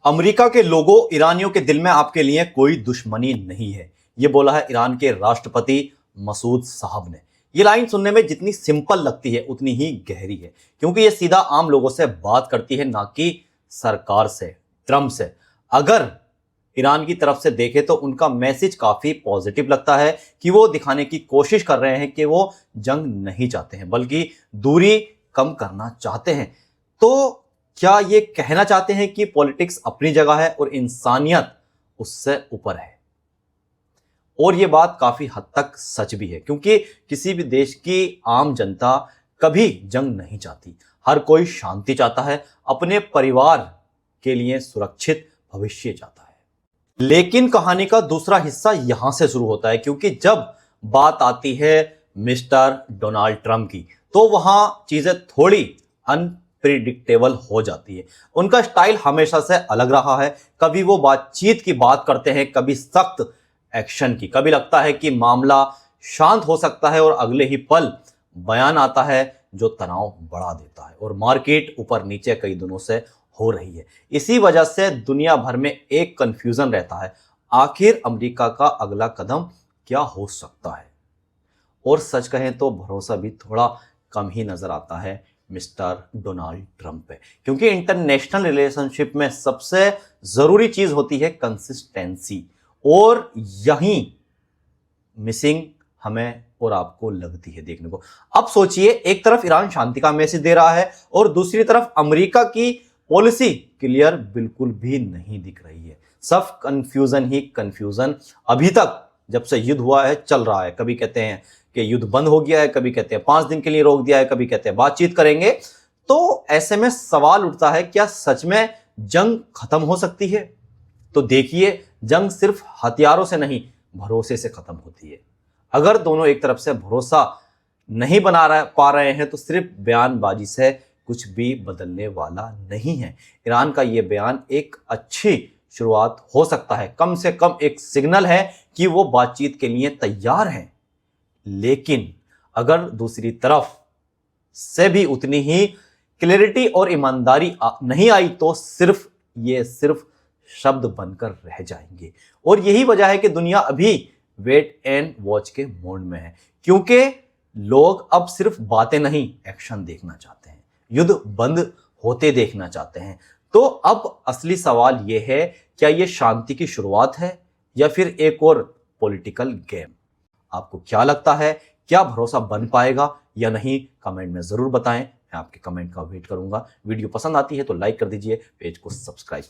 America के लोगों, ईरानियों के दिल में आपके लिए कोई दुश्मनी नहीं है, ये बोला है ईरान के राष्ट्रपति मसूद साहब ने। ये लाइन सुनने में जितनी सिंपल लगती है उतनी ही गहरी है, क्योंकि ये सीधा आम लोगों से बात करती है, ना कि सरकार से, ट्रंप से। अगर ईरान की तरफ से देखें तो उनका मैसेज काफी पॉजिटिव लगता है कि वो दिखाने की कोशिश कर रहे हैं कि वो जंग नहीं चाहते हैं, बल्कि दूरी कम करना चाहते हैं। तो क्या ये कहना चाहते हैं कि पॉलिटिक्स अपनी जगह है और इंसानियत उससे ऊपर है? और ये बात काफी हद तक सच भी है, क्योंकि किसी भी देश की आम जनता कभी जंग नहीं चाहती। हर कोई शांति चाहता है, अपने परिवार के लिए सुरक्षित भविष्य चाहता है। लेकिन कहानी का दूसरा हिस्सा यहां से शुरू होता है, क्योंकि जब बात आती है मिस्टर डोनाल्ड ट्रंप की, तो वहां चीजें थोड़ी अनप्रिडिक्टेबल हो जाती है। उनका स्टाइल हमेशा से अलग रहा है। कभी वो बातचीत की बात करते हैं, कभी सख्त एक्शन की। कभी लगता है कि मामला शांत हो सकता है और अगले ही पल बयान आता है जो तनाव बढ़ा देता है, और मार्केट ऊपर नीचे कई दिनों से हो रही है। इसी वजह से दुनिया भर में एक कंफ्यूजन रहता है, आखिर अमेरिका का अगला कदम क्या हो सकता है। और सच कहें तो भरोसा भी थोड़ा कम ही नजर आता है मिस्टर डोनाल्ड ट्रंप पे, क्योंकि इंटरनेशनल रिलेशनशिप में सबसे जरूरी चीज होती है कंसिस्टेंसी, और यही मिसिंग हमें और आपको लगती है देखने को। अब सोचिए, एक तरफ ईरान शांति का मैसेज दे रहा है और दूसरी तरफ अमेरिका की पॉलिसी क्लियर बिल्कुल भी नहीं दिख रही है। सब कंफ्यूजन ही कंफ्यूजन अभी तक जब से युद्ध हुआ है चल रहा है। कभी कहते हैं कि युद्ध बंद हो गया है, कभी कहते हैं 5 दिन के लिए रोक दिया है, कभी कहते हैं बातचीत करेंगे। तो ऐसे में सवाल उठता है, क्या सच में जंग खत्म हो सकती है? तो देखिए, जंग सिर्फ हथियारों से नहीं, भरोसे से खत्म होती है। अगर दोनों एक तरफ से भरोसा नहीं पा रहे हैं तो सिर्फ बयानबाजी से कुछ भी बदलने वाला नहीं है। ईरान का यह बयान एक अच्छी शुरुआत हो सकता है, कम से कम एक सिग्नल है कि वो बातचीत के लिए तैयार हैं। लेकिन अगर दूसरी तरफ से भी उतनी ही क्लैरिटी और ईमानदारी नहीं आई तो सिर्फ शब्द बनकर रह जाएंगे। और यही वजह है कि दुनिया अभी वेट एंड वॉच के मोड में है, क्योंकि लोग अब सिर्फ बातें नहीं, एक्शन देखना चाहते हैं, युद्ध बंद होते देखना चाहते हैं। तो अब असली सवाल यह है, क्या यह शांति की शुरुआत है या फिर एक और पॉलिटिकल गेम? आपको क्या लगता है, क्या भरोसा बन पाएगा या नहीं? कमेंट में जरूर बताएं, मैं आपके कमेंट का वेट करूंगा। वीडियो पसंद आती है तो लाइक कर दीजिए, पेज को सब्सक्राइब